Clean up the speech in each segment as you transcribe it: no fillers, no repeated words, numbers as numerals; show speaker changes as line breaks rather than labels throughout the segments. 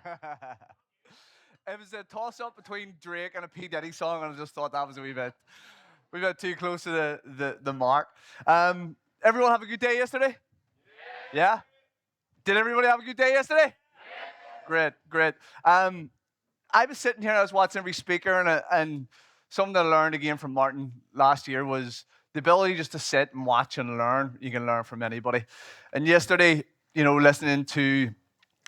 It was a toss-up between Drake and a P. Diddy song, and I just thought that was a wee bit too close to the mark. Everyone have a good day yesterday? Yeah? Did everybody have a good day yesterday? Great, great. I was sitting here and I was watching every speaker, and something that I learned again from Martin last year was the ability just to sit and watch and learn. You can learn from anybody. And yesterday, listening to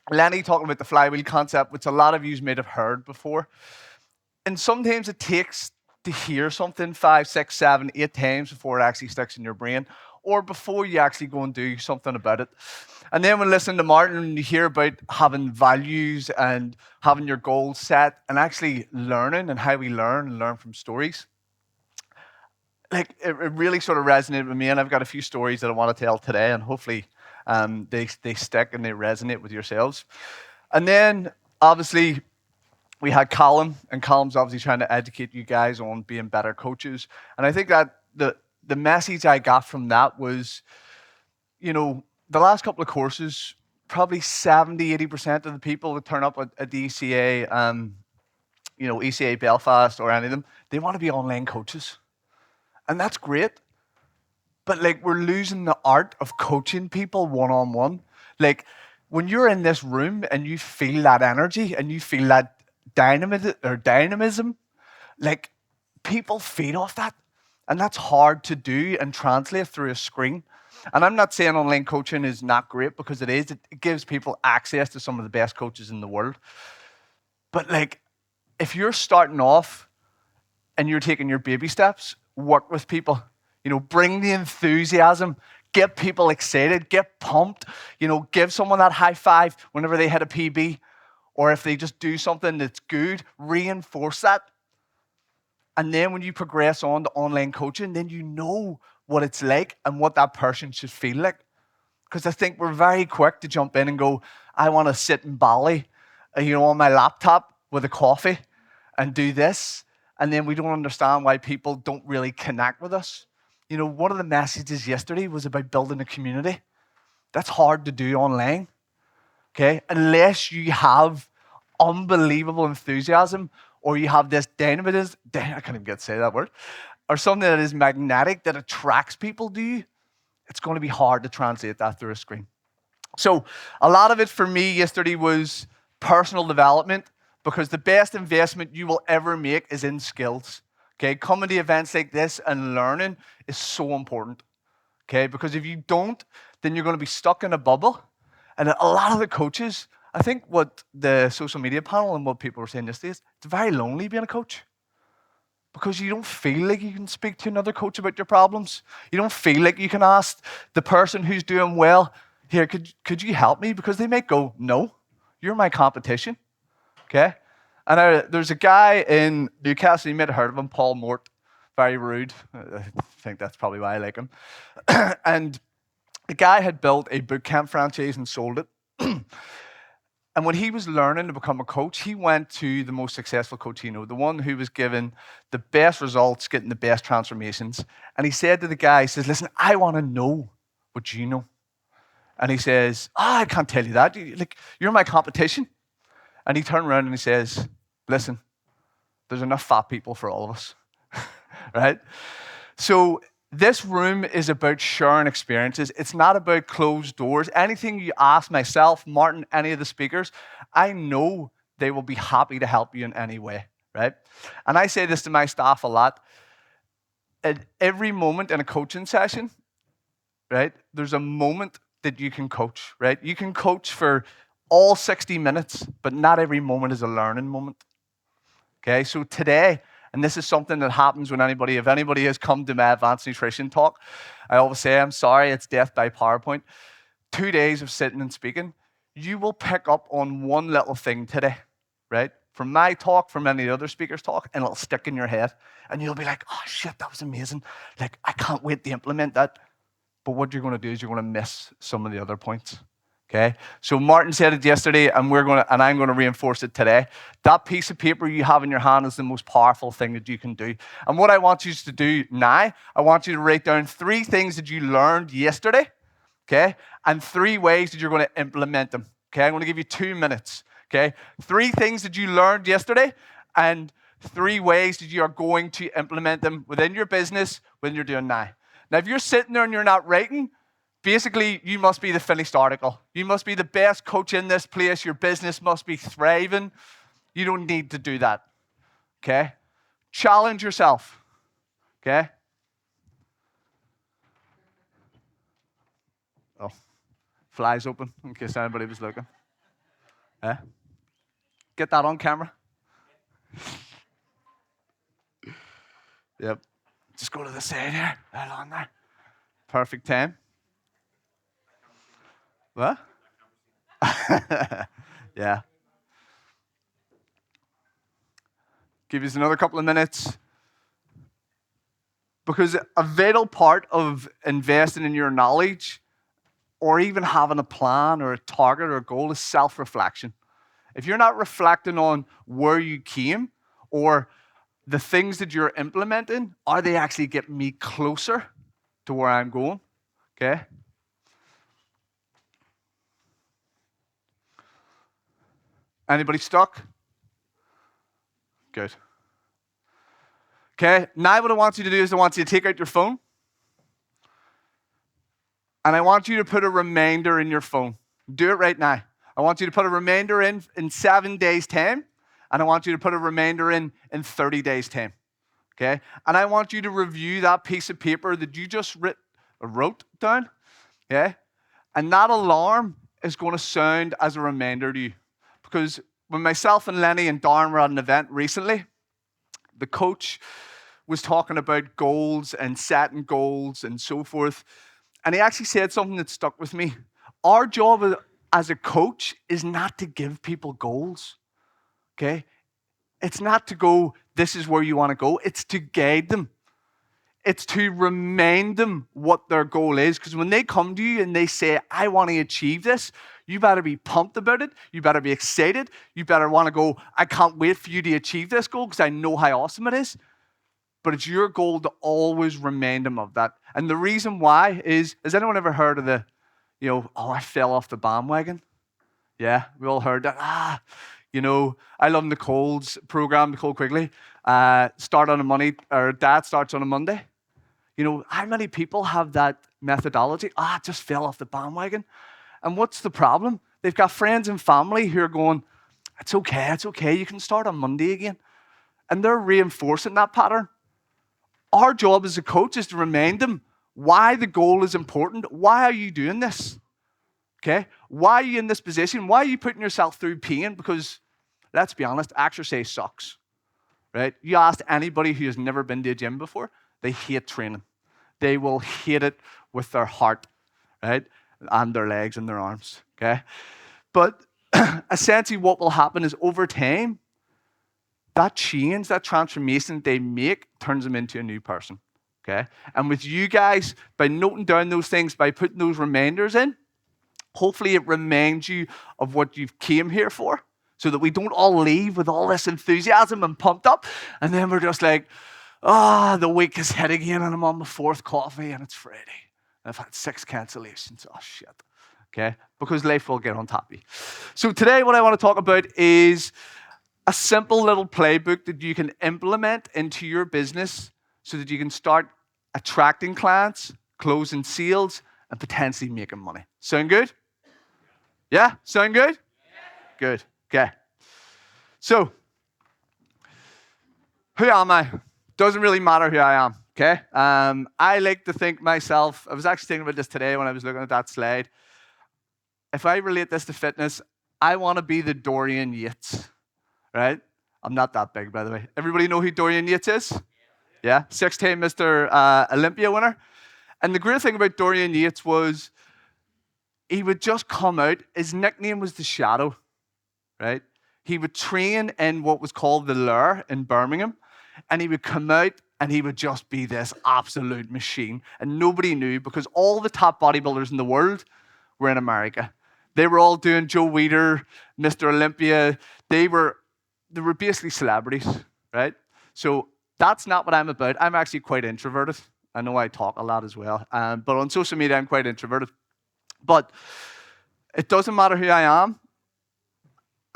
Lenny talking about the flywheel concept, which a lot of you may have heard before. And sometimes it takes to hear something 5, 6, 7, 8 times before it actually sticks in your brain, or before you actually go and do something about it. And then when listening to Martin, you hear about having values and having your goals set and actually learning and how we learn and learn from stories. Like it really sort of resonated with me, and I've got a few stories that I want to tell today, and hopefully they stick and they resonate with yourselves. And then obviously we had Colin, and Colin's obviously trying to educate you guys on being better coaches. And I think that the message I got from that was, the last couple of courses, probably 70-80% of the people that turn up at the ECA, ECA Belfast or any of them, they want to be online coaches. And that's great. But we're losing the art of coaching people one-on-one. When you're in this room and you feel that energy and you feel that dynamism, people feed off that. And that's hard to do and translate through a screen. And I'm not saying online coaching is not great, because it is. It gives people access to some of the best coaches in the world. But if you're starting off and you're taking your baby steps, work with people. Bring the enthusiasm, get people excited, get pumped, give someone that high five whenever they hit a PB, or if they just do something that's good, reinforce that. And then when you progress on to online coaching, then you know what it's like and what that person should feel like. Because I think we're very quick to jump in and go, I want to sit in Bali, on my laptop with a coffee and do this. And then we don't understand why people don't really connect with us. One of the messages yesterday was about building a community. That's hard to do online, okay? Unless you have unbelievable enthusiasm, or you have this dynamism, I can't even get to say that word, or something that is magnetic, that attracts people to you, it's going to be hard to translate that through a screen. So a lot of it for me yesterday was personal development, because the best investment you will ever make is in skills. Okay, coming to events like this and learning is so important. Okay, because if you don't, then you're going to be stuck in a bubble. And a lot of the coaches, I think what the social media panel and what people were saying yesterday is, it's very lonely being a coach. Because you don't feel like you can speak to another coach about your problems. You don't feel like you can ask the person who's doing well, here, could you help me? Because they might go, no, you're my competition. Okay? And there's a guy in Newcastle, you might have heard of him, Paul Mort, very rude. I think that's probably why I like him. And the guy had built a bootcamp franchise and sold it. And when he was learning to become a coach, he went to the most successful coach he knew, the one who was given the best results, getting the best transformations. And he said to the guy, he says, listen, I want to know what you know. And he says, I can't tell you that. You're my competition. And he turned around and he says, listen, there's enough fat people for all of us, right? So this room is about sharing experiences. It's not about closed doors. Anything you ask myself, Martin, any of the speakers, I know they will be happy to help you in any way, right? And I say this to my staff a lot. At every moment in a coaching session, right, there's a moment that you can coach, right? You can coach for all 60 minutes, but not every moment is a learning moment. Okay, so today, and this is something that happens when if anybody has come to my advanced nutrition talk, I always say, I'm sorry, it's death by PowerPoint. 2 days of sitting and speaking, you will pick up on one little thing today, right? From my talk, from any other speaker's talk, and it'll stick in your head. And you'll be like, oh shit, that was amazing. I can't wait to implement that. But what you're going to do is you're going to miss some of the other points. Okay, so Martin said it yesterday, and I'm going to reinforce it today. That piece of paper you have in your hand is the most powerful thing that you can do. And what I want you to do now, I want you to write down 3 things that you learned yesterday, okay, and 3 ways that you're going to implement them. Okay, I'm going to give you 2 minutes. Okay? 3 things that you learned yesterday, and 3 ways that you are going to implement them within your business when you're doing now. Now, if you're sitting there and you're not writing, basically, you must be the finished article. You must be the best coach in this place. Your business must be thriving. You don't need to do that. Okay? Challenge yourself. Okay? Oh, flies open in case anybody was looking. Get that on camera. Yep. Just go to the side here. Right on there. Perfect time. What? Yeah. Give you another couple of minutes. Because a vital part of investing in your knowledge or even having a plan or a target or a goal is self-reflection. If you're not reflecting on where you came or the things that you're implementing, are they actually getting me closer to where I'm going? Okay? Anybody stuck? Good. Okay, now what I want you to do is I want you to take out your phone and I want you to put a reminder in your phone. Do it right now. I want you to put a reminder in 7 days' time, and I want you to put a reminder in 30 days' time. Okay? And I want you to review that piece of paper that you just wrote down. Okay? And that alarm is going to sound as a reminder to you. Because when myself and Lenny and Darren were at an event recently, the coach was talking about goals and setting goals and so forth. And he actually said something that stuck with me. Our job as a coach is not to give people goals, okay? It's not to go, this is where you want to go. It's to guide them. It's to remind them what their goal is. Because when they come to you and they say, I want to achieve this, you better be pumped about it. You better be excited. You better want to go, I can't wait for you to achieve this goal because I know how awesome it is. But it's your goal to always remind them of that. And the reason why is, has anyone ever heard of the, I fell off the bandwagon? Yeah, we all heard that. I love Nicole's program, Nicole Quigley. Start on a Monday, or Dad starts on a Monday. How many people have that methodology? Just fell off the bandwagon. And what's the problem? They've got friends and family who are going, it's okay, you can start on Monday again. And they're reinforcing that pattern. Our job as a coach is to remind them why the goal is important. Why are you doing this? Okay? Why are you in this position? Why are you putting yourself through pain? Because, let's be honest, exercise sucks. Right? You ask anybody who has never been to a gym before, they hate training. They will hate it with their heart, right? And their legs and their arms. Okay? But essentially what will happen is over time, that change, that transformation they make turns them into a new person, okay? And with you guys, by noting down those things, by putting those reminders in, hopefully it reminds you of what you've came here for so that we don't all leave with all this enthusiasm and pumped up, and then we're just like, the week is hit again and I'm on my 4th coffee and it's Friday. I've had 6 cancellations. Oh, shit. Okay? Because life will get on top of you. So today what I want to talk about is a simple little playbook that you can implement into your business so that you can start attracting clients, closing sales, and potentially making money. Sound good? Yeah? Sound good? Yeah. Good. Okay. So, who am I? Doesn't really matter who I am, okay? I like to think myself, I was actually thinking about this today when I was looking at that slide. If I relate this to fitness, I want to be the Dorian Yates. Right? I'm not that big, by the way. Everybody know who Dorian Yates is? Yeah? 6-time Mr. Olympia winner. And the great thing about Dorian Yates was he would just come out. His nickname was the Shadow, right? He would train in what was called the Lair in Birmingham. And he would come out and he would just be this absolute machine. And nobody knew because all the top bodybuilders in the world were in America. They were all doing Joe Weider, Mr. Olympia. They were basically celebrities, right? So that's not what I'm about. I'm actually quite introverted. I know I talk a lot as well. But on social media, I'm quite introverted. But it doesn't matter who I am.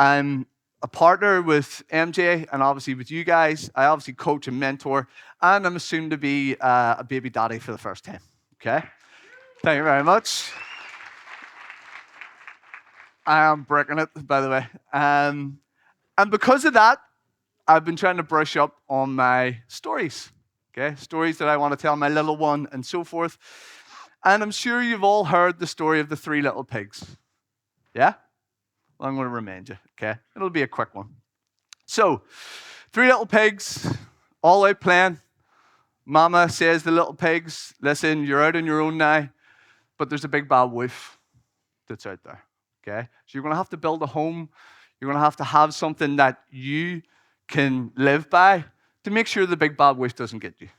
I'm a partner with MJ and obviously with you guys. I obviously coach and mentor, and I'm soon to be a baby daddy for the first time. Okay? Thank you very much. I am breaking it, by the way. And because of that, I've been trying to brush up on my stories. Okay? Stories that I want to tell my little one and so forth. And I'm sure you've all heard the story of the three little pigs. Yeah? Well, I'm going to remind you, okay? It'll be a quick one. So, three little pigs, all out playing. Mama says to the little pigs, listen, you're out on your own now, but there's a big bad wolf that's out there, okay? So you're going to have to build a home. You're going to have something that you can live by to make sure the big bad wolf doesn't get you,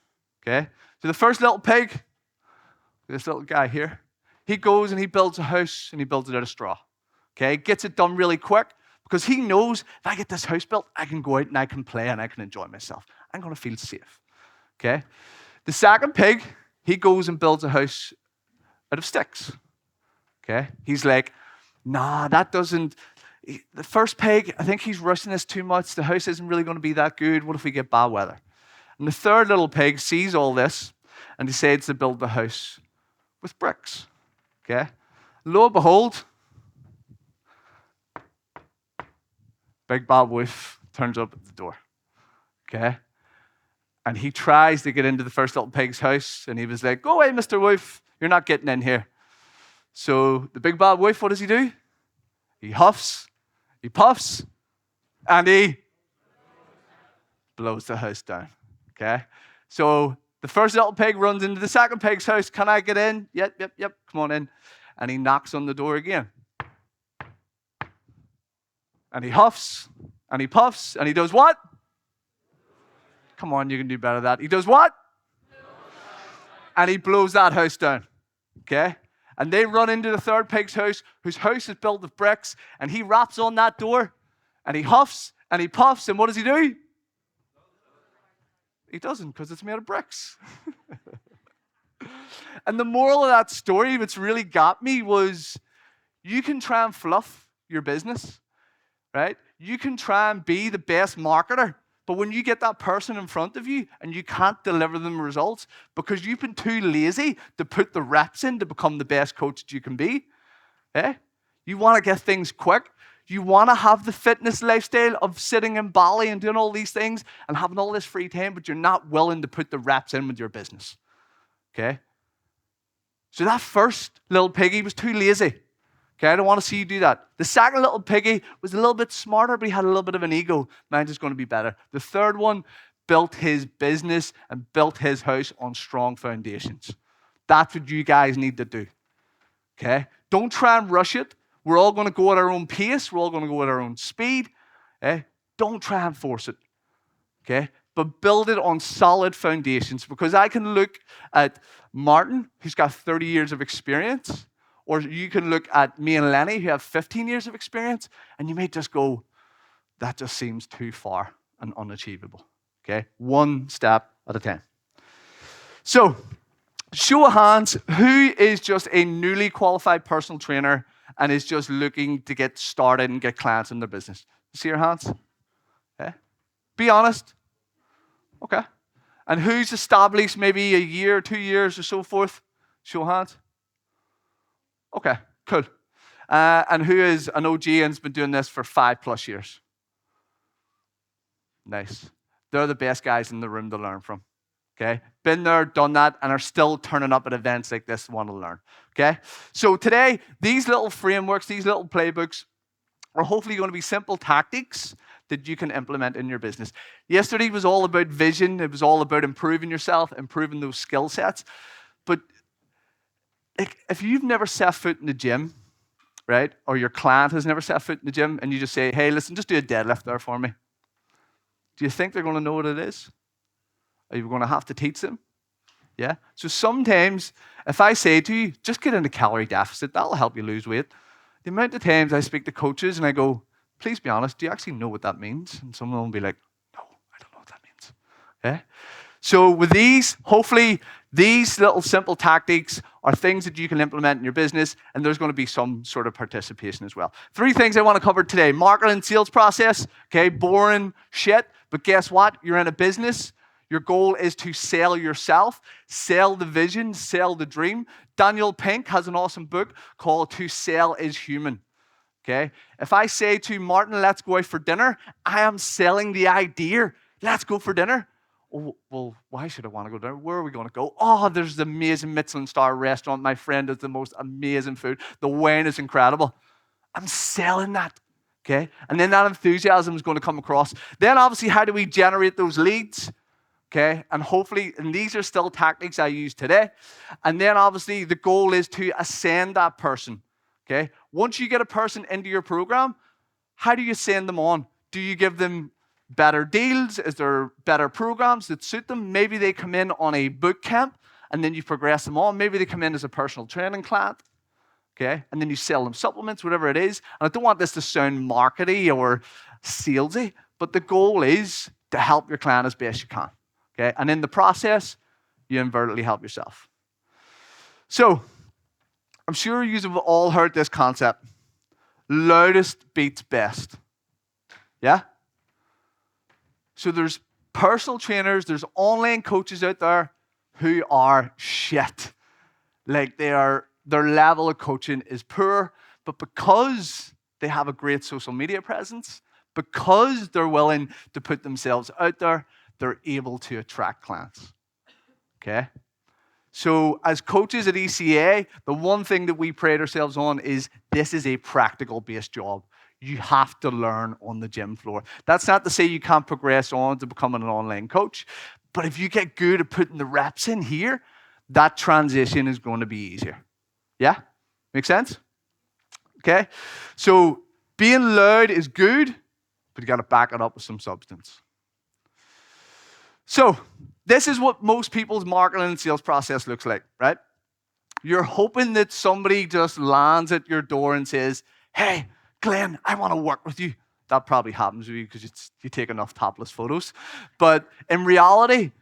okay? So the first little pig, this little guy here, he goes and he builds a house and he builds it out of straw, okay? Gets it done really quick because he knows if I get this house built, I can go out and I can play and I can enjoy myself. I'm going to feel safe, okay? The second pig, he goes and builds a house out of sticks, okay? He's like, nah, that doesn't... The first pig, I think he's rushing this too much. The house isn't really going to be that good. What if we get bad weather? And the third little pig sees all this and decides to build the house with bricks, okay? Lo and behold, big bad wolf turns up at the door, okay? And he tries to get into the first little pig's house, and he was like, go away, Mr. Wolf, you're not getting in here. So the big bad wolf, what does he do? He huffs, he puffs, and he blows the house down, okay? So the first little pig runs into the second pig's house. Can I get in? Yep, come on in. And he knocks on the door again. And he huffs, and he puffs, and he does what? Come on, you can do better than that. He does what? And he blows that house down, okay? And they run into the third pig's house, whose house is built of bricks, and he raps on that door, and he huffs, and he puffs, and what does he do? He doesn't, because it's made of bricks. And the moral of that story, what's really got me, was you can try and fluff your business, right? You can try and be the best marketer, but when you get that person in front of you and you can't deliver them results because you've been too lazy to put the reps in to become the best coach that you can be, you want to get things quick. You want to have the fitness lifestyle of sitting in Bali and doing all these things and having all this free time, but you're not willing to put the reps in with your business, okay? So that first little piggy was too lazy. Okay, I don't want to see you do that. The second little piggy was a little bit smarter, but he had a little bit of an ego. Mine's just going to be better. The third one built his business and built his house on strong foundations. That's what you guys need to do. Okay? Don't try and rush it. We're all going to go at our own pace. We're all going to go at our own speed. Don't try and force it. Okay? But build it on solid foundations, because I can look at Martin, who's got 30 years of experience, or you can look at me and Lenny, who have 15 years of experience, and you may just go, that just seems too far and unachievable. Okay? One step at a time. So, show of hands, who is just a newly qualified personal trainer and is just looking to get started and get clients in their business? See your hands? Okay? Be honest. Okay. And who's established maybe a year, 2 years, or so forth? Show of hands. Okay, cool. And who is an OG and has been doing this for 5+ years? Nice. They're the best guys in the room to learn from. Okay? Been there, done that, and are still turning up at events like this, want to learn. Okay? So today, these little frameworks, these little playbooks are hopefully going to be simple tactics that you can implement in your business. Yesterday was all about vision. It was all about improving yourself, improving those skill sets. But if you've never set foot in the gym, right, or your client has never set foot in the gym, and you just say, hey, listen, just do a deadlift there for me. Do you think they're going to know what it is? Are you going to have to teach them? Yeah? So sometimes, if I say to you, just get in a calorie deficit, that'll help you lose weight. The amount of times I speak to coaches and I go, please be honest, do you actually know what that means? And someone will be like, no, I don't know what that means. Okay? So with these, hopefully, these little simple tactics are things that you can implement in your business, and there's going to be some sort of participation as well. 3 things I want to cover today. Marketing and sales process, okay, boring shit, but guess what? You're in a business. Your goal is to sell yourself, sell the vision, sell the dream. Daniel Pink has an awesome book called To Sell is Human. Okay? If I say to Martin, let's go out for dinner, I am selling the idea. Let's go for dinner. Oh, well, why should I want to go there? Where are we going to go? Oh, there's the amazing Michelin star restaurant. My friend does the most amazing food. The wine is incredible. I'm selling that. Okay? And then that enthusiasm is going to come across. Then obviously, how do we generate those leads? Okay, and hopefully, and these are still tactics I use today. And then obviously the goal is to ascend that person. Okay, once you get a person into your program, how do you send them on? Do you give them better deals? Is there better programs that suit them? Maybe they come in on a boot camp and then you progress them on. Maybe they come in as a personal training client. Okay, and then you sell them supplements, whatever it is. And I don't want this to sound markety or salesy, but the goal is to help your client as best you can. Okay, and in the process, you inadvertently help yourself. So, I'm sure you have all heard this concept. Loudest beats best. Yeah? So there's personal trainers, there's online coaches out there who are shit. Like their level of coaching is poor, but because they have a great social media presence, because they're willing to put themselves out there, they're able to attract clients, okay? So as coaches at ECA, the one thing that we pride ourselves on is this is a practical-based job. You have to learn on the gym floor. That's not to say you can't progress on to becoming an online coach, but if you get good at putting the reps in here, that transition is going to be easier. Yeah? Make sense? Okay? So being loud is good, but you got to back it up with some substance. So this is what most people's marketing and sales process looks like, right? You're hoping that somebody just lands at your door and says, hey, Glenn, I want to work with you. That probably happens with you because you take enough topless photos. But in reality,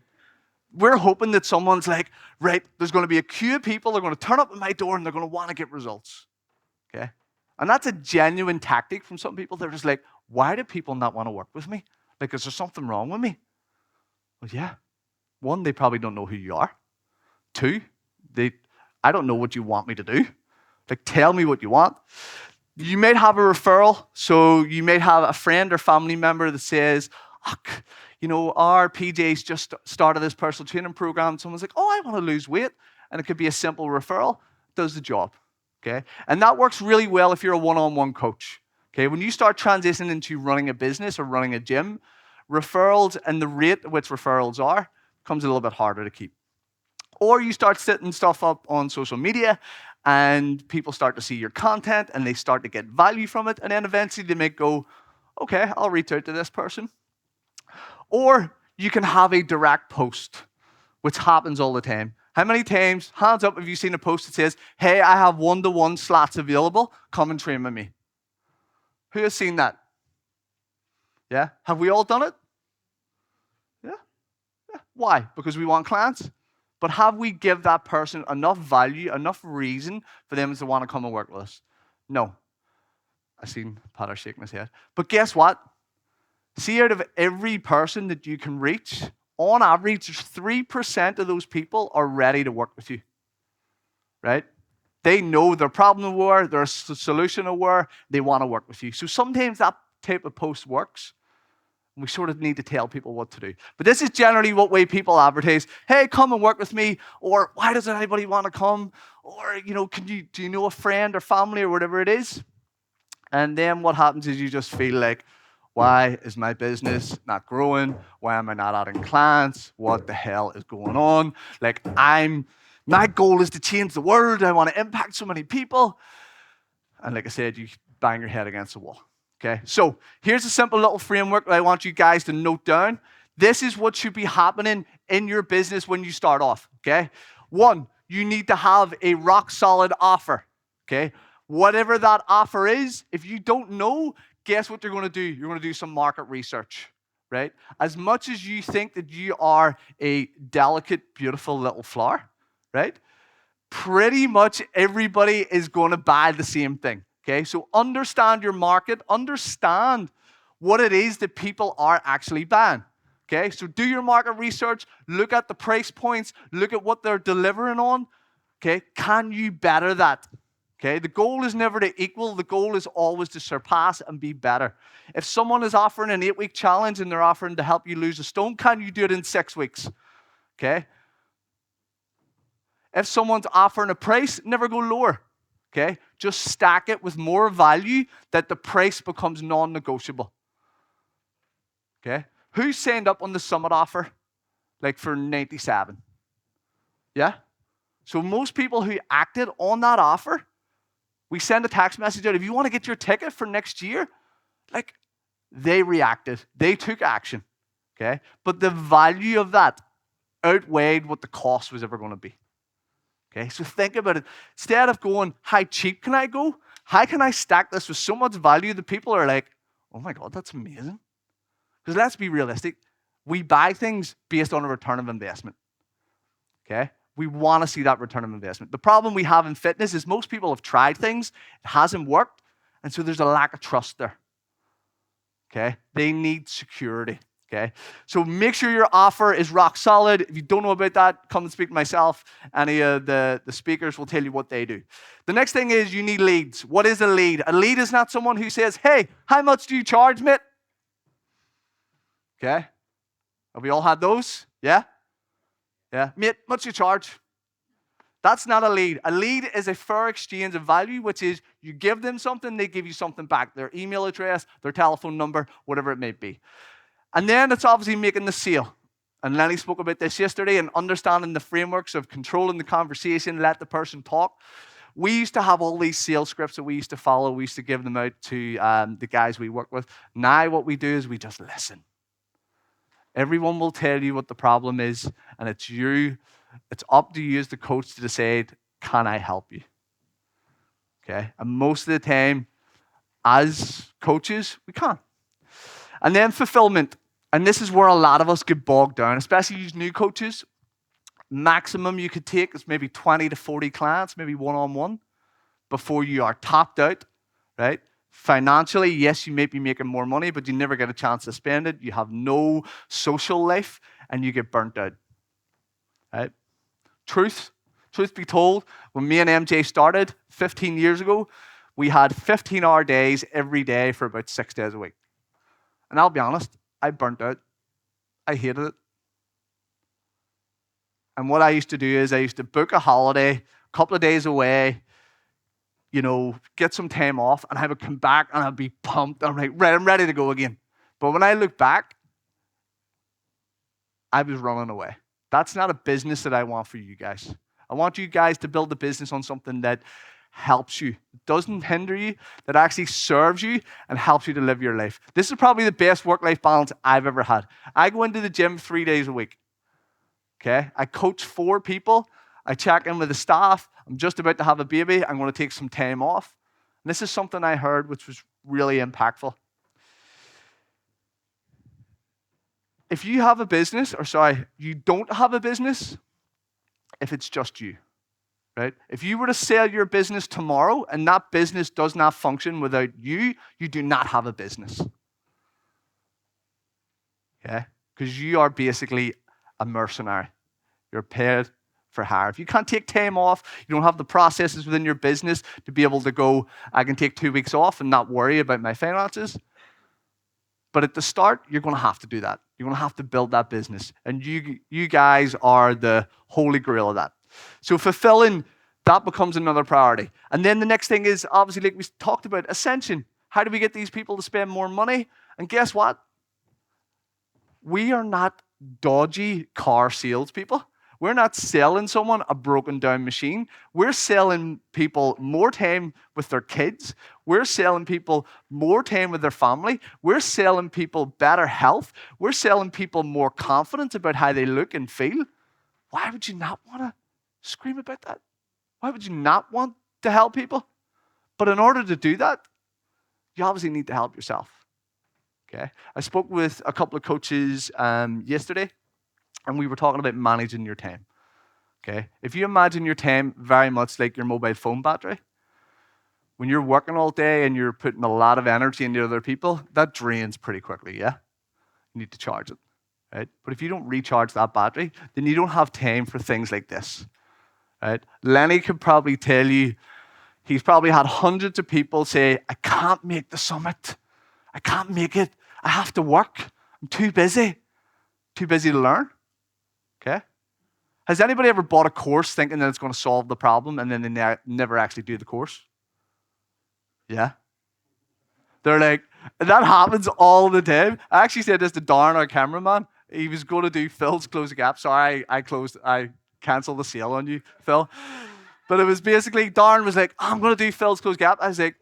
we're hoping that someone's like, right, there's going to be a queue of people, they're going to turn up at my door and they're going to want to get results, okay? And that's a genuine tactic from some people. They're just like, why do people not want to work with me? Like, is there something wrong with me? Well, yeah. 1, they probably don't know who you are. 2, I don't know what you want me to do. Like, tell me what you want. You might have a referral. So you might have a friend or family member that says, oh, you know, our PJ's just started this personal training program. Someone's like, oh, I want to lose weight. And it could be a simple referral. Does the job, okay? And that works really well if you're a one-on-one coach, okay? When you start transitioning into running a business or running a gym, referrals and the rate at which referrals are becomes a little bit harder to keep. Or you start setting stuff up on social media and people start to see your content and they start to get value from it, and then eventually they might go, okay, I'll reach out to this person. Or you can have a direct post, which happens all the time. How many times, hands up, have you seen a post that says, hey, I have one-to-one slots available, come and train with me? Who has seen that? Yeah? Have we all done it? Yeah? Why? Because we want clients? But have we give that person enough value, enough reason for them to want to come and work with us? No. I seen Potter shaking his head. But guess what? See, out of every person that you can reach, on average, 3% of those people are ready to work with you, right? They know their problem aware, their solution aware, they want to work with you. So sometimes that type of post works. We sort of need to tell people what to do. But this is generally what way people advertise. Hey, come and work with me. Or why doesn't anybody want to come? Or, you know, do you know a friend or family or whatever it is? And then what happens is you just feel like, why is my business not growing? Why am I not adding clients? What the hell is going on? Like, my goal is to change the world. I want to impact so many people. And like I said, you bang your head against the wall. Okay, so here's a simple little framework that I want you guys to note down. This is what should be happening in your business when you start off, okay? 1, you need to have a rock solid offer, okay? Whatever that offer is, if you don't know, guess what you're going to do? You're going to do some market research, right? As much as you think that you are a delicate, beautiful little flower, right? pretty much everybody is going to buy the same thing. Okay, so understand your market, understand what it is that people are actually buying. Okay, so do your market research, look at the price points, look at what they're delivering on. Okay, can you better that? Okay, the goal is never to equal, the goal is always to surpass and be better. If someone is offering an 8-week challenge and they're offering to help you lose a stone, can you do it in 6 weeks? Okay. If someone's offering a price, never go lower. Okay, just stack it with more value that the price becomes non-negotiable. Okay, who signed up on the Summit offer like for 97? Yeah, so most people who acted on that offer, we send a text message out. If you want to get your ticket for next year, like they reacted, they took action. Okay, but the value of that outweighed what the cost was ever going to be. Okay, so think about it. Instead of going, how cheap can I go? How can I stack this with so much value that people are like, oh my God, that's amazing. Because let's be realistic. We buy things based on a return of investment. Okay? We want to see that return of investment. The problem we have in fitness is most people have tried things, it hasn't worked, and so there's a lack of trust there. Okay? They need security. Okay, so make sure your offer is rock solid. If you don't know about that, come and speak to myself. Any of the speakers will tell you what they do. The next thing is you need leads. What is a lead? A lead is not someone who says, hey, how much do you charge, mate? Okay, have we all had those? Yeah? Yeah, mate, much you charge? That's not a lead. A lead is a fair exchange of value, which is you give them something, they give you something back. Their email address, their telephone number, whatever it may be. And then it's obviously making the sale. And Lenny spoke about this yesterday and understanding the frameworks of controlling the conversation, let the person talk. We used to have all these sales scripts that we used to follow. We used to give them out to the guys we work with. Now what we do is we just listen. Everyone will tell you what the problem is, and it's up to you as the coach to decide, can I help you? Okay? And most of the time, as coaches, we can't. And then fulfillment. And this is where a lot of us get bogged down, especially you new coaches. Maximum you could take is maybe 20 to 40 clients, maybe one-on-one, before you are topped out, right? Financially, yes, you may be making more money, but you never get a chance to spend it. You have no social life, and you get burnt out, right? Truth be told, when me and MJ started 15 years ago, we had 15-hour days every day for about 6 days a week. And I'll be honest, I burnt out. I hated it. And what I used to do is I used to book a holiday, a couple of days away, get some time off, and I would come back and I'd be pumped. I'm like, I'm ready to go again. But when I look back, I was running away. That's not a business that I want for you guys. I want you guys to build a business on something that helps you, doesn't hinder you, that actually serves you and helps you to live your life. This is probably the best work-life balance I've ever had. I go into the gym 3 days a week. Okay? I coach 4 people. I check in with the staff. I'm just about to have a baby. I'm going to take some time off. And this is something I heard which was really impactful. If you have a business, you don't have a business, if it's just you. Right? If you were to sell your business tomorrow and that business does not function without you, you do not have a business. Okay? Because you are basically a mercenary. You're paid for hire. If you can't take time off, you don't have the processes within your business to be able to go, I can take 2 weeks off and not worry about my finances. But at the start, you're going to have to do that. You're going to have to build that business. And you guys are the holy grail of that. So fulfilling, that becomes another priority. And then the next thing is, obviously, like we talked about, ascension. How do we get these people to spend more money? And guess what? We are not dodgy car salespeople. We're not selling someone a broken down machine. We're selling people more time with their kids. We're selling people more time with their family. We're selling people better health. We're selling people more confidence about how they look and feel. Why would you not want to scream about that? Why would you not want to help people? But in order to do that, you obviously need to help yourself. Okay? I spoke with a couple of coaches yesterday, and we were talking about managing your time. Okay? If you imagine your time very much like your mobile phone battery, when you're working all day and you're putting a lot of energy into other people, that drains pretty quickly, yeah? You need to charge it, right? But if you don't recharge that battery, then you don't have time for things like this, right? Lenny could probably tell you, he's probably had hundreds of people say, I can't make the summit. I can't make it. I have to work. I'm too busy to learn, okay? Has anybody ever bought a course thinking that it's going to solve the problem and then they never actually do the course? Yeah? They're like, that happens all the time. I actually said this to Darren, our cameraman. He was going to do Phil's Close the Gap. Sorry, I canceled the sale on you, Phil. But it was basically, Darren was like, I'm going to do Phil's Close the Gap. I was like,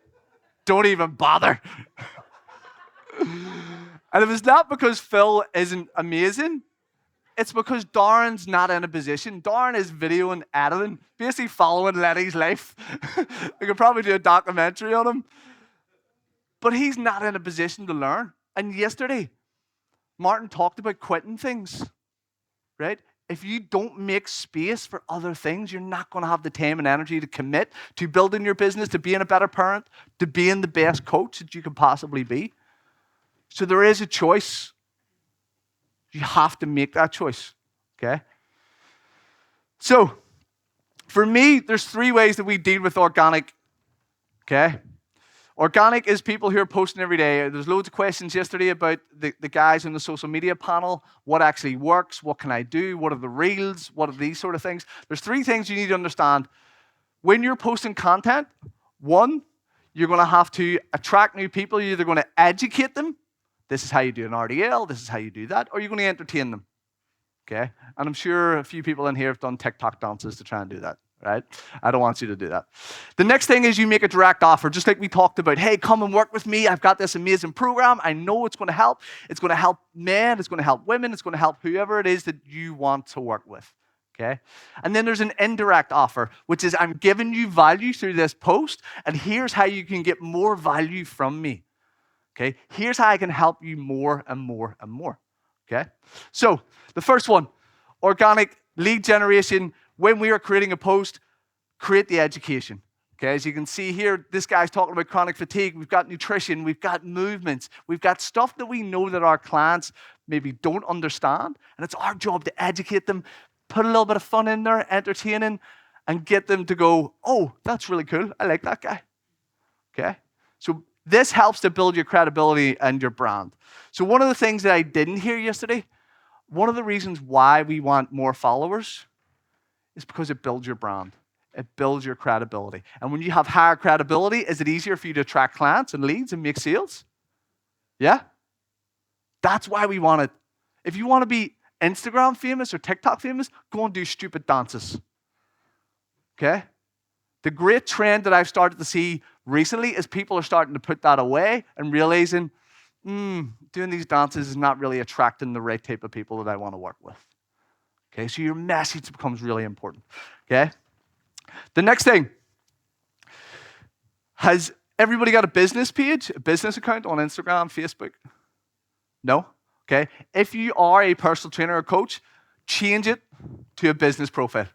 don't even bother. And it was not because Phil isn't amazing. It's because Darren's not in a position. Darren is video and editing, basically following Lenny's life. We could probably do a documentary on him. But he's not in a position to learn. And yesterday, Martin talked about quitting things, right? If you don't make space for other things, you're not going to have the time and energy to commit to building your business, to being a better parent, to being the best coach that you can possibly be. So there is a choice. You have to make that choice, okay? So, for me, there's 3 ways that we deal with organic, okay? Organic is people who are posting every day. There's loads of questions yesterday about the guys in the social media panel. What actually works? What can I do? What are the reels? What are these sort of things? There's 3 things you need to understand. When you're posting content, 1, you're going to have to attract new people. You're either going to educate them. This is how you do an RDL. This is how you do that. Or you're going to entertain them. Okay? And I'm sure a few people in here have done TikTok dances to try and do that. Right? I don't want you to do that. The next thing is you make a direct offer, just like we talked about. Hey, come and work with me. I've got this amazing program. I know it's going to help. It's going to help men. It's going to help women. It's going to help whoever it is that you want to work with. Okay? And then there's an indirect offer, which is I'm giving you value through this post, and here's how you can get more value from me. Okay? Here's how I can help you more and more and more. Okay? So the first one, organic lead generation. When we are creating a post, create the education. Okay, as you can see here, this guy's talking about chronic fatigue. We've got nutrition. We've got movements. We've got stuff that we know that our clients maybe don't understand. And it's our job to educate them, put a little bit of fun in there, entertaining, and get them to go, oh, that's really cool. I like that guy. Okay, so this helps to build your credibility and your brand. So one of the things that I didn't hear yesterday, one of the reasons why we want more followers is because it builds your brand. It builds your credibility. And when you have higher credibility, is it easier for you to attract clients and leads and make sales? Yeah? That's why we want it. If you want to be Instagram famous or TikTok famous, go and do stupid dances. Okay? The great trend that I've started to see recently is people are starting to put that away and realizing, doing these dances is not really attracting the right type of people that I want to work with. Okay, so your message becomes really important. Okay? The next thing, has everybody got a business page, a business account on Instagram, Facebook? No? Okay. If you are a personal trainer or coach, change it to a business profile.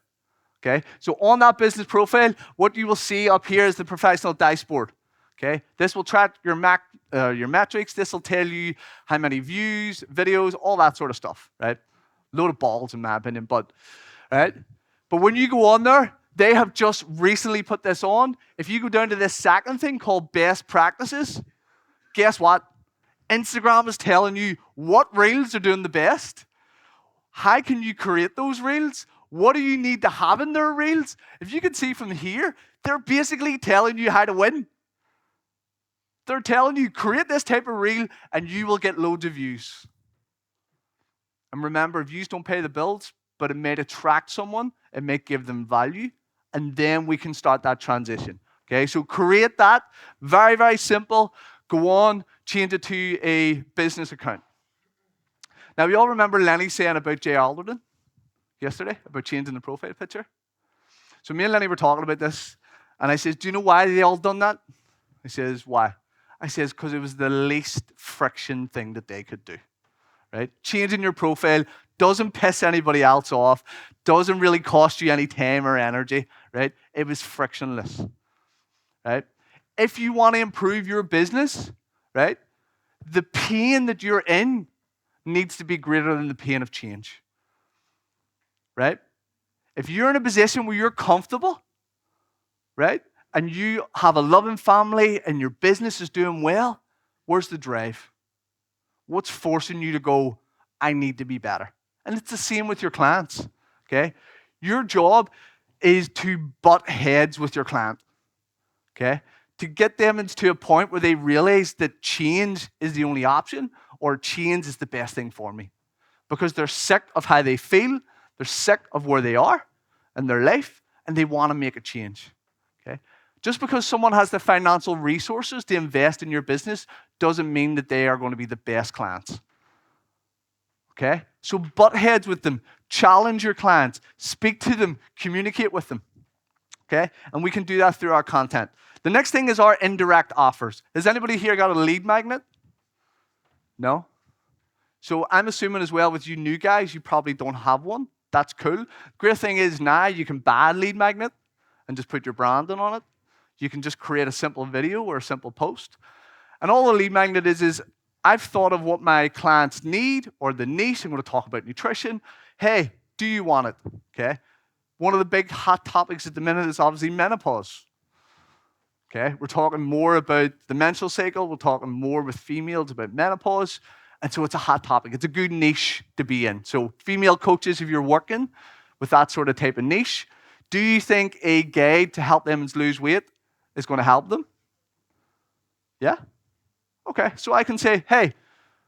Okay? So on that business profile, what you will see up here is the professional dashboard. Okay? This will track your metrics. This will tell you how many views, videos, all that sort of stuff, right? Load of balls, in my opinion, but when you go on there, they have just recently put this on. If you go down to this second thing called best practices, guess what? Instagram is telling you what reels are doing the best. How can you create those reels? What do you need to have in their reels? If you can see from here, they're basically telling you how to win. They're telling you, create this type of reel and you will get loads of views. And remember, views don't pay the bills, but it may attract someone, it may give them value, and then we can start that transition. Okay, so create that. Very, very simple. Go on, change it to a business account. Now, we all remember Lenny saying about Jay Alderton yesterday, about changing the profile picture. So me and Lenny were talking about this, and I says, do you know why they all done that? He says, why? I says, because it was the least friction thing that they could do. Right? Changing your profile doesn't piss anybody else off, doesn't really cost you any time or energy, right? It was frictionless, right? If you want to improve your business, right, the pain that you're in needs to be greater than the pain of change, right? If you're in a position where you're comfortable, right, and you have a loving family and your business is doing well, where's the drive? What's forcing you to go, I need to be better? And it's the same with your clients, okay? Your job is to butt heads with your client, okay? To get them into a point where they realize that change is the only option or change is the best thing for me. Because they're sick of how they feel, they're sick of where they are in their life, and they want to make a change, okay? Just because someone has the financial resources to invest in your business doesn't mean that they are going to be the best clients. Okay? So butt heads with them, challenge your clients, speak to them, communicate with them. Okay? And we can do that through our content. The next thing is our indirect offers. Has anybody here got a lead magnet? No? So I'm assuming as well with you new guys, you probably don't have one. That's cool. Great thing is now you can buy a lead magnet and just put your branding on it. You can just create a simple video or a simple post. And all the lead magnet is I've thought of what my clients need or the niche. I'm going to talk about nutrition. Hey, do you want it? Okay. One of the big hot topics at the minute is obviously menopause. Okay. We're talking more about the menstrual cycle. We're talking more with females about menopause. And so it's a hot topic. It's a good niche to be in. So female coaches, if you're working with that sort of type of niche, do you think a guide to help them lose weight is going to help them? Yeah? Okay, so I can say, hey,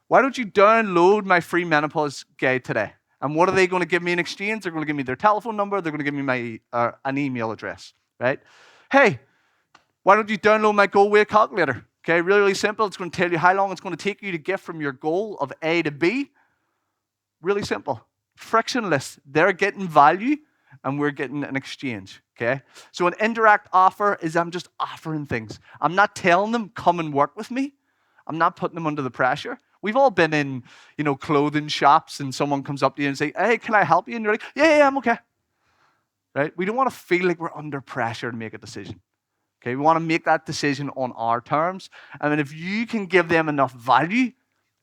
why don't you download my free menopause guide today? And what are they going to give me in exchange? They're going to give me their telephone number. They're going to give me an email address, right? Hey, why don't you download my goal weight calculator? Okay, really, really simple. It's going to tell you how long it's going to take you to get from your goal of A to B. Really simple. Frictionless. They're getting value, and we're getting an exchange, okay? So an indirect offer is I'm just offering things. I'm not telling them, come and work with me. I'm not putting them under the pressure. We've all been in, clothing shops and someone comes up to you and say, hey, can I help you? And you're like, yeah, I'm okay. Right? We don't want to feel like we're under pressure to make a decision. Okay, we want to make that decision on our terms. And then if you can give them enough value,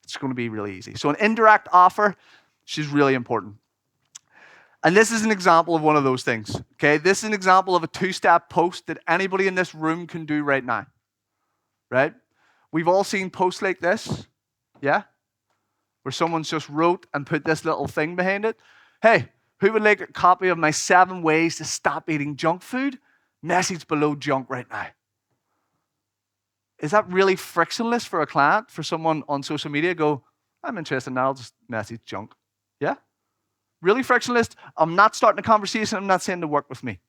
it's going to be really easy. So an indirect offer, which is really important. And this is an example of one of those things. Okay, this is an example of a two-step post that anybody in this room can do right now. Right? We've all seen posts like this, yeah? Where someone's just wrote and put this little thing behind it. Hey, who would like a copy of my 7 ways to stop eating junk food? Message below junk right now. Is that really frictionless for a client, for someone on social media? Go, I'm interested now, I'll just message junk. Yeah? Really frictionless? I'm not starting a conversation, I'm not saying to work with me.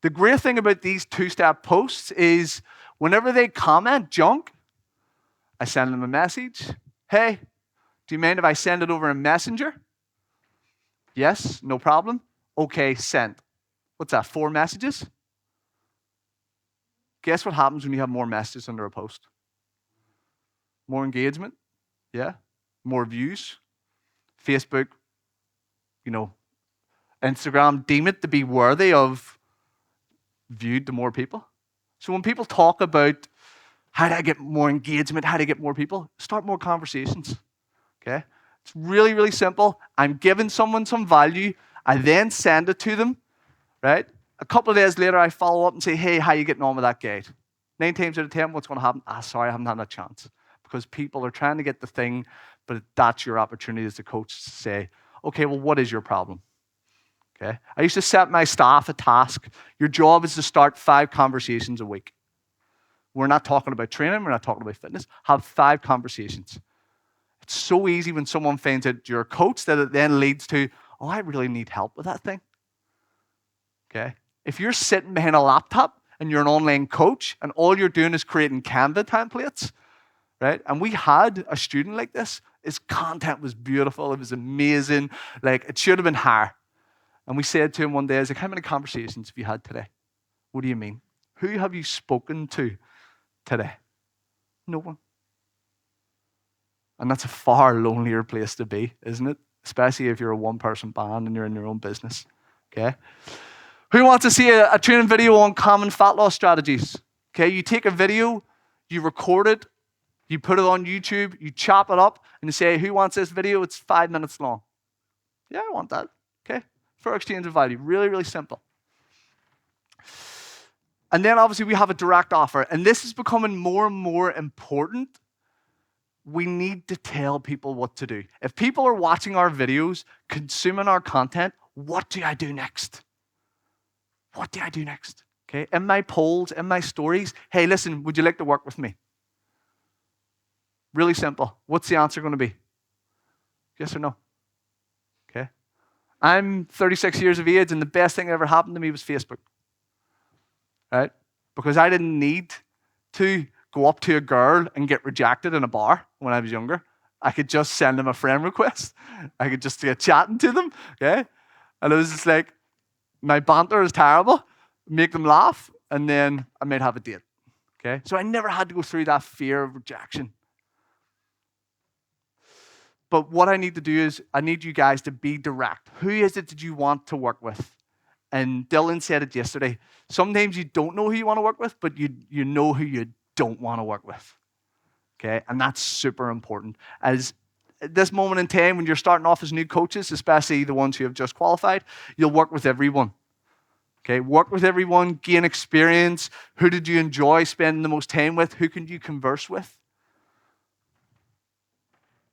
The great thing about these two-step posts is whenever they comment junk, I send them a message. Hey, do you mind if I send it over a messenger? Yes, no problem. Okay, send. What's that, 4 messages? Guess what happens when you have more messages under a post? More engagement, yeah? More views. Facebook, Instagram deem it to be worthy of viewed to more people. So when people talk about how do I get more engagement, how do I get more people, start more conversations, okay? It's really, really simple. I'm giving someone some value. I then send it to them, right? A couple of days later, I follow up and say, hey, how are you getting on with that guide? 9 times out of 10, what's going to happen? Sorry, I haven't had that chance. Because people are trying to get the thing, but that's your opportunity as a coach to say, okay, well, what is your problem? Okay. I used to set my staff a task. Your job is to start 5 conversations a week. We're not talking about training. We're not talking about fitness. Have 5 conversations. It's so easy when someone finds out you're a coach that it then leads to, oh, I really need help with that thing. Okay. If you're sitting behind a laptop and you're an online coach and all you're doing is creating Canva templates, right? And we had a student like this. His content was beautiful. It was amazing. Like, it should have been higher. And we said to him one day, I was like, how many conversations have you had today? What do you mean? Who have you spoken to today? No one. And that's a far lonelier place to be, isn't it? especially if you're a one-person band and you're in your own business, okay? Who wants to see a training video on common fat loss strategies? Okay, you take a video, you record it, you put it on YouTube, you chop it up, and you say, who wants this video? It's 5 minutes long. Yeah, I want that, okay? For exchange of value, really, really simple. And then obviously we have a direct offer, and this is becoming more and more important. We need to tell people what to do. If people are watching our videos, consuming our content, what do I do next? What do I do next? Okay, in my polls, in my stories, hey, listen, would you like to work with me? Really simple. What's the answer going to be? Yes or no? Okay. I'm 36 years of age, and the best thing that ever happened to me was Facebook. Right? Because I didn't need to go up to a girl and get rejected in a bar when I was younger. I could just send them a friend request. I could just get chatting to them. Okay? And it was just like, my banter is terrible. Make them laugh, and then I might have a date. Okay? So I never had to go through that fear of rejection. But what I need to do is I need you guys to be direct. Who is it that you want to work with? And Dylan said it yesterday. Sometimes you don't know who you want to work with, but you know who you don't want to work with. Okay? And that's super important. As at this moment in time, when you're starting off as new coaches, especially the ones who have just qualified, you'll work with everyone. Okay? Work with everyone, gain experience. Who did you enjoy spending the most time with? Who can you converse with?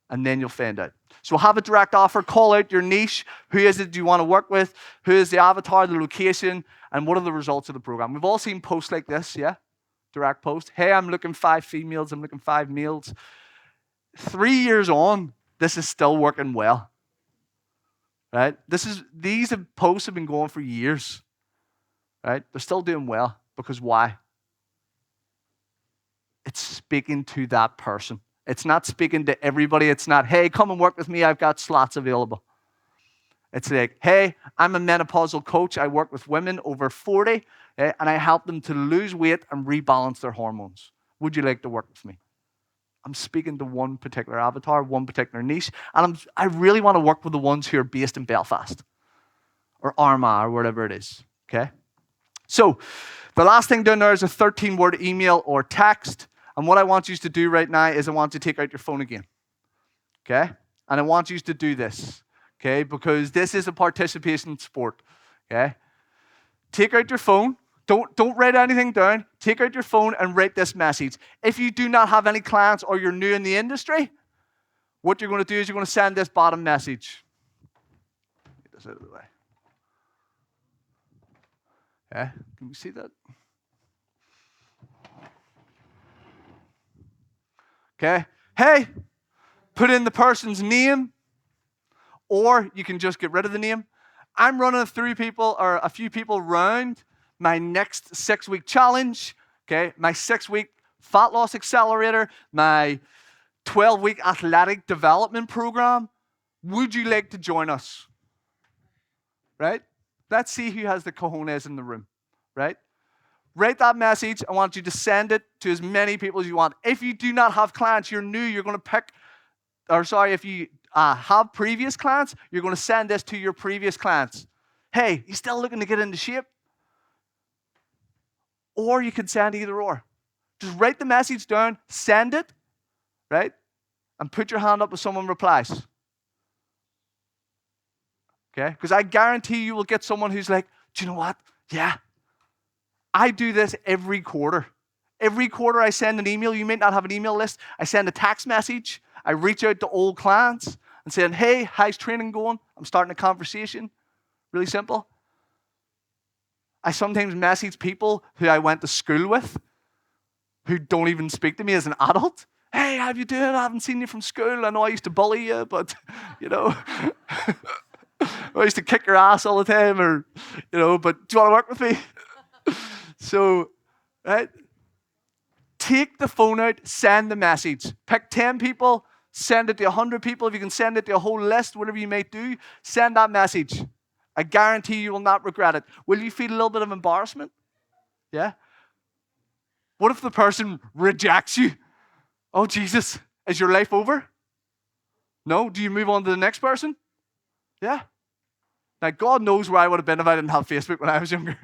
And then you'll find out. So have a direct offer, call out your niche. Who is it you want to work with? Who is the avatar, the location, and what are the results of the program? We've all seen posts like this, yeah? Direct post. Hey, I'm looking 5 females, I'm looking 5 males. 3 years on, this is still working well. Right? These posts have been going for years. Right? They're still doing well. Because why? It's speaking to that person. It's not speaking to everybody. It's not, hey, come and work with me. I've got slots available. It's like, hey, I'm a menopausal coach. I work with women over 40, and I help them to lose weight and rebalance their hormones. Would you like to work with me? I'm speaking to one particular avatar, one particular niche, and I really want to work with the ones who are based in Belfast or Armagh or wherever it is, okay? So the last thing down there is a 13-word email or text. And what I want you to do right now is I want you to take out your phone again, okay? And I want you to do this, okay? Because this is a participation sport, okay? Take out your phone. Don't write anything down. Take out your phone and write this message. If you do not have any clients or you're new in the industry, what you're going to do is you're going to send this bottom message. Get this out of the way. Okay? Can we see that? Okay, hey, put in the person's name, or you can just get rid of the name. I'm running through people, or a few people around my next 6-week challenge, okay, my 6-week fat loss accelerator, my 12-week athletic development program. Would you like to join us? Right? Let's see who has the cojones in the room, right? Write that message. I want you to send it to as many people as you want. If you do not have clients, you're new, you're going to pick, if you have previous clients, you're going to send this to your previous clients. Hey, you still looking to get into shape? Or you can send either or. Just write the message down, send it, right? And put your hand up if someone replies. Okay? Because I guarantee you will get someone who's like, do you know what? Yeah. I do this every quarter. Every quarter I send an email. You may not have an email list. I send a text message. I reach out to old clients and saying, hey, how's training going? I'm starting a conversation. Really simple. I sometimes message people who I went to school with who don't even speak to me as an adult. Hey, how you doing? I haven't seen you from school. I know I used to bully you, but, I used to kick your ass all the time, but do you want to work with me? So, right? Take the phone out, send the message. Pick 10 people, send it to 100 people. If you can send it to a whole list, whatever you may do, send that message. I guarantee you will not regret it. Will you feel a little bit of embarrassment? Yeah? What if the person rejects you? Oh, Jesus, is your life over? No? Do you move on to the next person? Yeah. Now, God knows where I would have been if I didn't have Facebook when I was younger.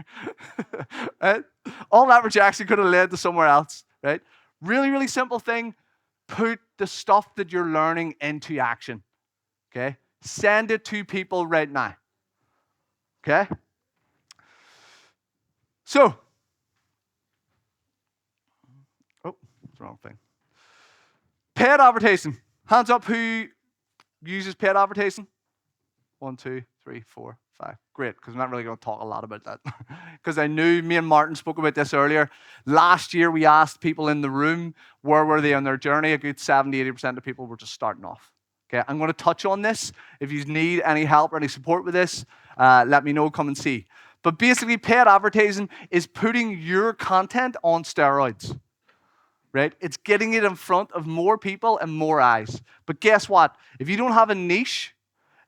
Right? All that rejection could have led to somewhere else, right? Really, really simple thing. Put the stuff that you're learning into action, okay? Send it to people right now, okay? So, oh, that's the wrong thing. Paid advertising. Hands up who uses paid advertising. 1, 2, 3, 4, 5. Great, because I'm not really going to talk a lot about that. Because I knew me and Martin spoke about this earlier. Last year, we asked people in the room, where were they on their journey? A good 70, 80% of people were just starting off. Okay, I'm going to touch on this. If you need any help or any support with this, let me know, come and see. But basically, paid advertising is putting your content on steroids. Right? It's getting it in front of more people and more eyes. But guess what? If you don't have a niche,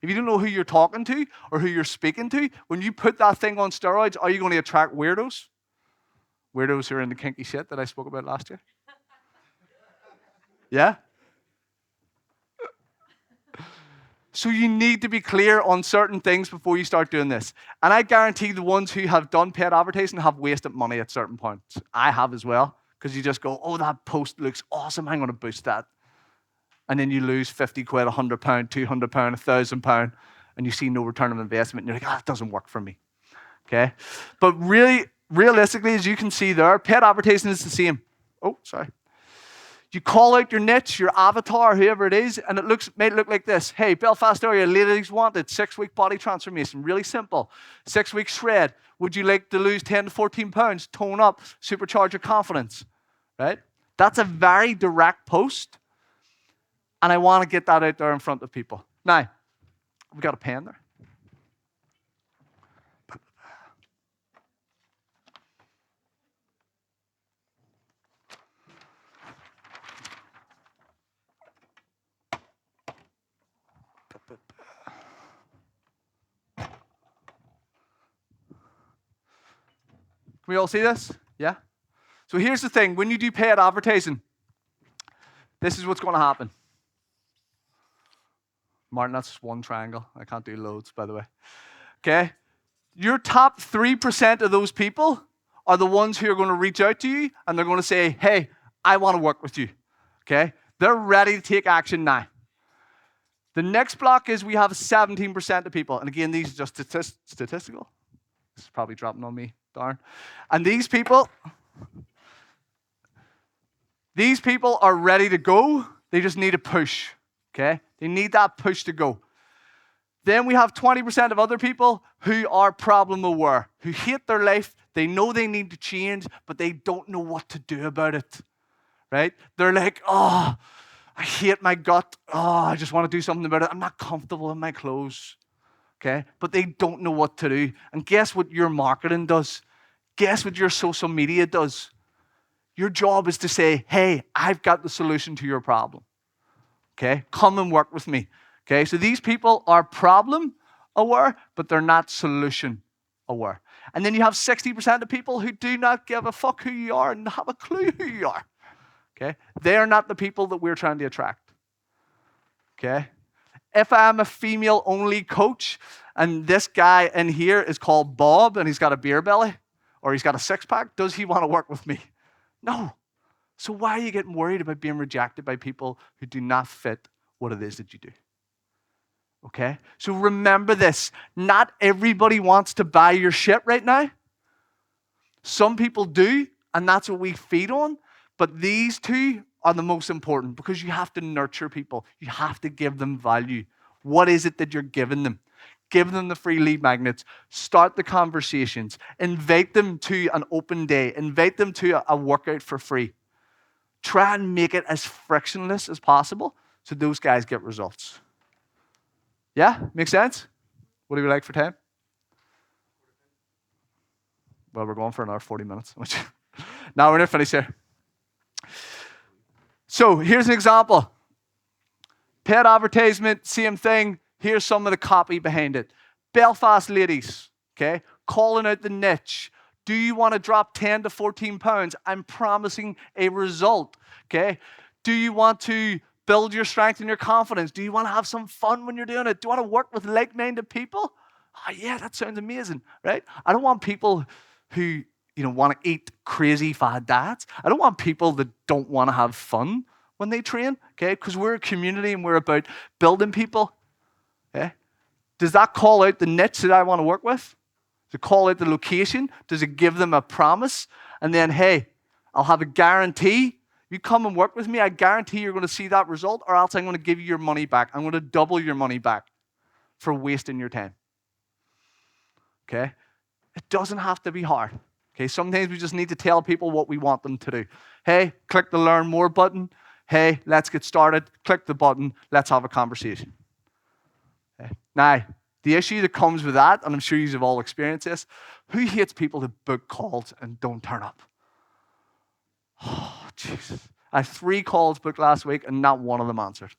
if you don't know who you're talking to or who you're speaking to, when you put that thing on steroids, are you going to attract weirdos? Weirdos who are in the kinky shit that I spoke about last year? Yeah? So you need to be clear on certain things before you start doing this. And I guarantee the ones who have done paid advertising have wasted money at certain points. I have as well. Because you just go, oh, that post looks awesome, I'm going to boost that. And then you lose 50 quid, £100, £200, £1,000, and you see no return of investment, and you're like, ah, it doesn't work for me. Okay? But really, realistically, as you can see there, paid advertising is the same. Oh, sorry. You call out your niche, your avatar, whoever it is, and it may look like this. Hey, Belfast area, ladies wanted, 6-week body transformation. Really simple. 6-week shred. Would you like to lose 10 to 14 pounds, tone up, supercharge your confidence? Right? That's a very direct post, and I want to get that out there in front of people. Now, we got a pen there. Can we all see this? Yeah? So here's the thing. When you do paid advertising, this is what's going to happen. Martin, that's one triangle. I can't do loads, by the way. Okay? Your top 3% of those people are the ones who are going to reach out to you, and they're going to say, hey, I want to work with you. Okay? They're ready to take action now. The next block is we have 17% of people. And again, these are just statistical. This is probably dropping on me, darn. And these people are ready to go. They just need a push, okay? They need that push to go. Then we have 20% of other people who are problem aware, who hate their life. They know they need to change, but they don't know what to do about it, right? They're like, oh, I hate my gut. Oh, I just want to do something about it. I'm not comfortable in my clothes, okay? But they don't know what to do. And guess what your marketing does? Guess what your social media does? Your job is to say, hey, I've got the solution to your problem. Okay? Come and work with me. Okay? So these people are problem aware, but they're not solution aware. And then you have 60% of people who do not give a fuck who you are and have a clue who you are. Okay? They are not the people that we're trying to attract. Okay? If I'm a female-only coach and this guy in here is called Bob and he's got a beer belly or he's got a six-pack, does he want to work with me? No. So why are you getting worried about being rejected by people who do not fit what it is that you do? Okay? So remember this. Not everybody wants to buy your shit right now. Some people do, and that's what we feed on. But these two are the most important because you have to nurture people. You have to give them value. What is it that you're giving them? Give them the free lead magnets. Start the conversations. Invite them to an open day. Invite them to a workout for free. Try and make it as frictionless as possible so those guys get results. Yeah? Make sense? What do we like for time? Well, we're going for another 40 minutes. Now we're going to finish here. So here's an example. Paid advertisement, same thing. Here's some of the copy behind it. Belfast ladies, okay? Calling out the niche. Do you want to drop 10 to 14 pounds? I'm promising a result, okay? Do you want to build your strength and your confidence? Do you want to have some fun when you're doing it? Do you want to work with like-minded people? Oh, yeah, that sounds amazing, right? I don't want people who want to eat crazy fad diets. I don't want people that don't want to have fun when they train, okay? Because we're a community and we're about building people, okay? Does that call out the niche that I want to work with? Does it call out the location? Does it give them a promise? And then, hey, I'll have a guarantee. You come and work with me, I guarantee you're going to see that result, or else I'm going to give you your money back. I'm going to double your money back for wasting your time. Okay? It doesn't have to be hard. Okay? Sometimes we just need to tell people what we want them to do. Hey, click the learn more button. Hey, let's get started. Click the button. Let's have a conversation. Okay? Now, the issue that comes with that, and I'm sure you've all experienced this, who hates people that book calls and don't turn up? Oh, Jesus. I had 3 calls booked last week and not one of them answered.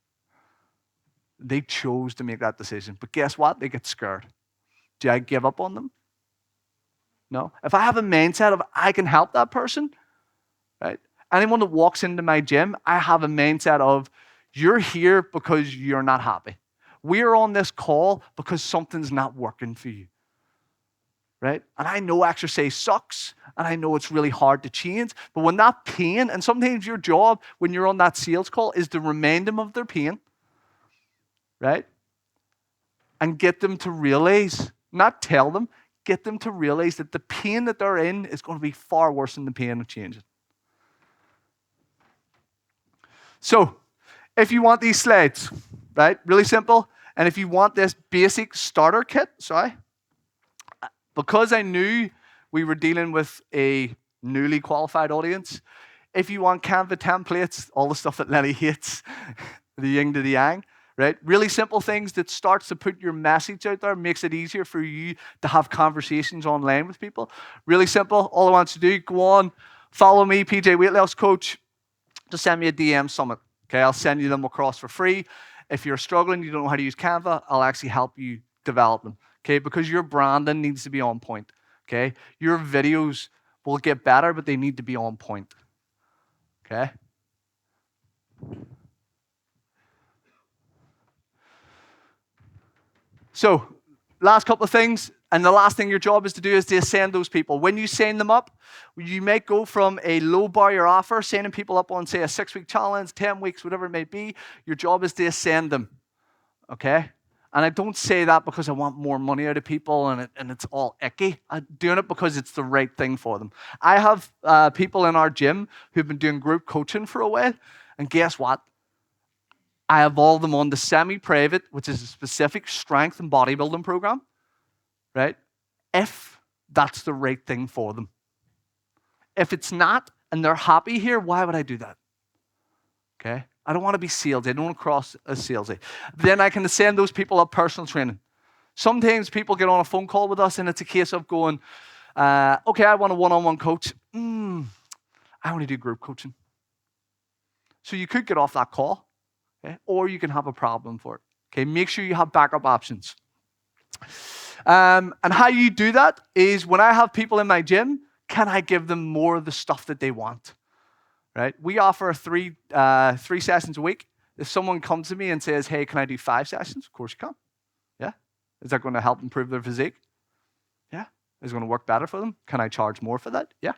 They chose to make that decision. But guess what? They get scared. Do I give up on them? No. If I have a mindset of I can help that person, right? Anyone that walks into my gym, I have a mindset of you're here because you're not happy. We're on this call because something's not working for you. Right? And I know exercise sucks, and I know it's really hard to change, but when that pain, and sometimes your job when you're on that sales call is to remind them of their pain, right? And get them to realize, not tell them, get them to realize that the pain that they're in is going to be far worse than the pain of changing. So, if you want these slides, right, really simple, and if you want this basic starter kit, because I knew we were dealing with a newly qualified audience, if you want Canva templates, all the stuff that Lenny hates, the yin to the yang, right? Really simple things that starts to put your message out there, makes it easier for you to have conversations online with people. Really simple. All I want you to do, go on, follow me, PJ Weight Loss Coach, just send me a DM Summit. Okay, I'll send you them across for free. If you're struggling, you don't know how to use Canva, I'll actually help you develop them. Okay, because your branding needs to be on point. Okay, your videos will get better, but they need to be on point. Okay. So, last couple of things, and the last thing your job is to do is to ascend those people. When you sign them up, you might go from a low barrier offer, signing people up on, say, a 6-week challenge, 10 weeks, whatever it may be. Your job is to ascend them. Okay. And I don't say that because I want more money out of people and it's all icky. I'm doing it because it's the right thing for them. I have people in our gym who've been doing group coaching for a while, and guess what? I evolved them on the semi-private, which is a specific strength and bodybuilding program, right? If that's the right thing for them. If it's not, and they're happy here, why would I do that? Okay? I don't want to be salesy. I don't want to cross as salesy. Then I can send those people up personal training. Sometimes people get on a phone call with us and it's a case of going, okay, I want a one-on-one coach. I only do group coaching. So you could get off that call, okay? Or you can have a problem for it. Okay, make sure you have backup options. And how you do that is when I have people in my gym, can I give them more of the stuff that they want? Right? We offer 3 sessions a week. If someone comes to me and says, hey, can I do 5 sessions? Of course you can. Yeah. Is that going to help improve their physique? Yeah. Is it going to work better for them? Can I charge more for that? Yeah.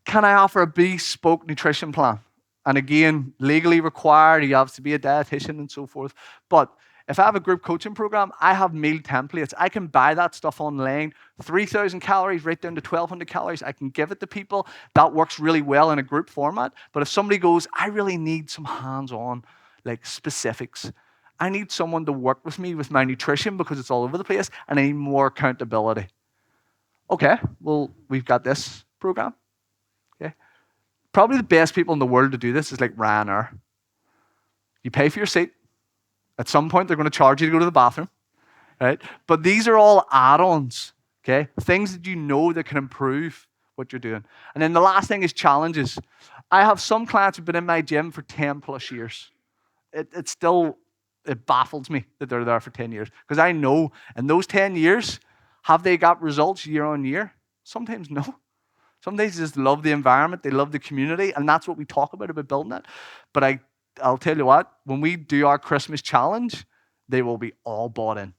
Can I offer a bespoke nutrition plan? And again, legally required, you have to be a dietitian and so forth. But if I have a group coaching program, I have meal templates. I can buy that stuff online, 3,000 calories right down to 1,200 calories. I can give it to people. That works really well in a group format. But if somebody goes, I really need some hands-on, like specifics. I need someone to work with me with my nutrition because it's all over the place, and I need more accountability. Okay, well, we've got this program. Okay, probably the best people in the world to do this is like Ryanair. You pay for your seat. At some point, they're going to charge you to go to the bathroom, right? But these are all add-ons, okay? Things that you know that can improve what you're doing. And then the last thing is challenges. I have some clients who've been in my gym for 10 plus years. It baffles me that they're there for 10 years because I know in those 10 years, have they got results year on year? Sometimes no. Sometimes they just love the environment, they love the community, and that's what we talk about building that. But I I'll tell you what, when we do our Christmas challenge, they will be all bought in,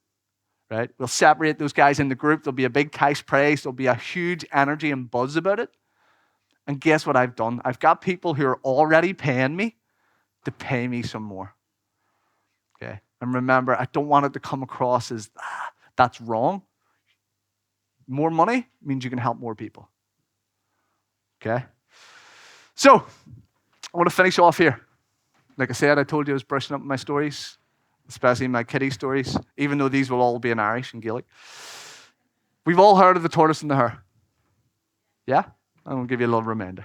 right? We'll separate those guys in the group. There'll be a big cash prize. There'll be a huge energy and buzz about it. And guess what I've done? I've got people who are already paying me to pay me some more. Okay? And remember, I don't want it to come across as, that's wrong. More money means you can help more people. Okay? So, I want to finish off here. Like I said, I told you I was brushing up my stories, especially my kiddie stories, even though these will all be in Irish and Gaelic. We've all heard of the tortoise and the hare. Yeah? I'm going to give you a little reminder.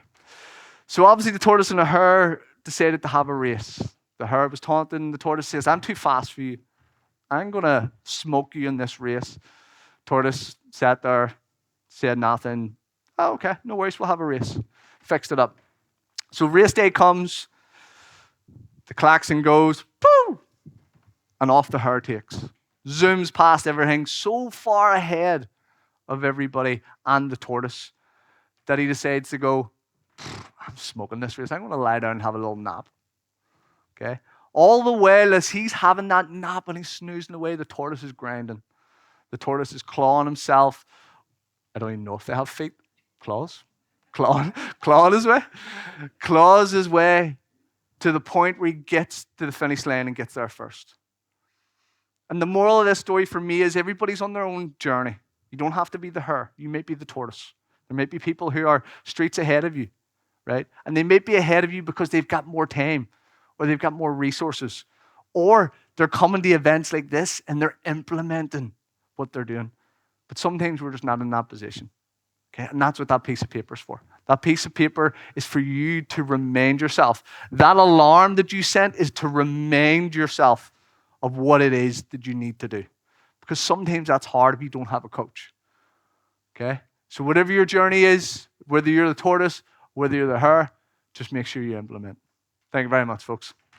So obviously the tortoise and the hare decided to have a race. The hare was taunting. The tortoise says, I'm too fast for you. I'm going to smoke you in this race. Tortoise sat there, said nothing. Oh, okay, no worries, we'll have a race. Fixed it up. So race day comes. The klaxon goes, pooh! And off the hare takes. Zooms past everything so far ahead of everybody and the tortoise that he decides to go, I'm smoking this race. I'm going to lie down and have a little nap. Okay? All the while as he's having that nap and he's snoozing away, the tortoise is grinding. The tortoise is clawing himself. I don't even know if they have feet. Claws? Clawing his way. Claws his way to the point where he gets to the finish line and gets there first. And the moral of this story for me is everybody's on their own journey. You don't have to be the hare. You may be the tortoise. There may be people who are streets ahead of you, right? And they may be ahead of you because they've got more time or they've got more resources or they're coming to events like this and they're implementing what they're doing. But sometimes we're just not in that position, okay? And that's what that piece of paper is for. That piece of paper is for you to remind yourself. That alarm that you sent is to remind yourself of what it is that you need to do. Because sometimes that's hard if you don't have a coach, okay? So whatever your journey is, whether you're the tortoise, whether you're the hare, just make sure you implement. Thank you very much, folks.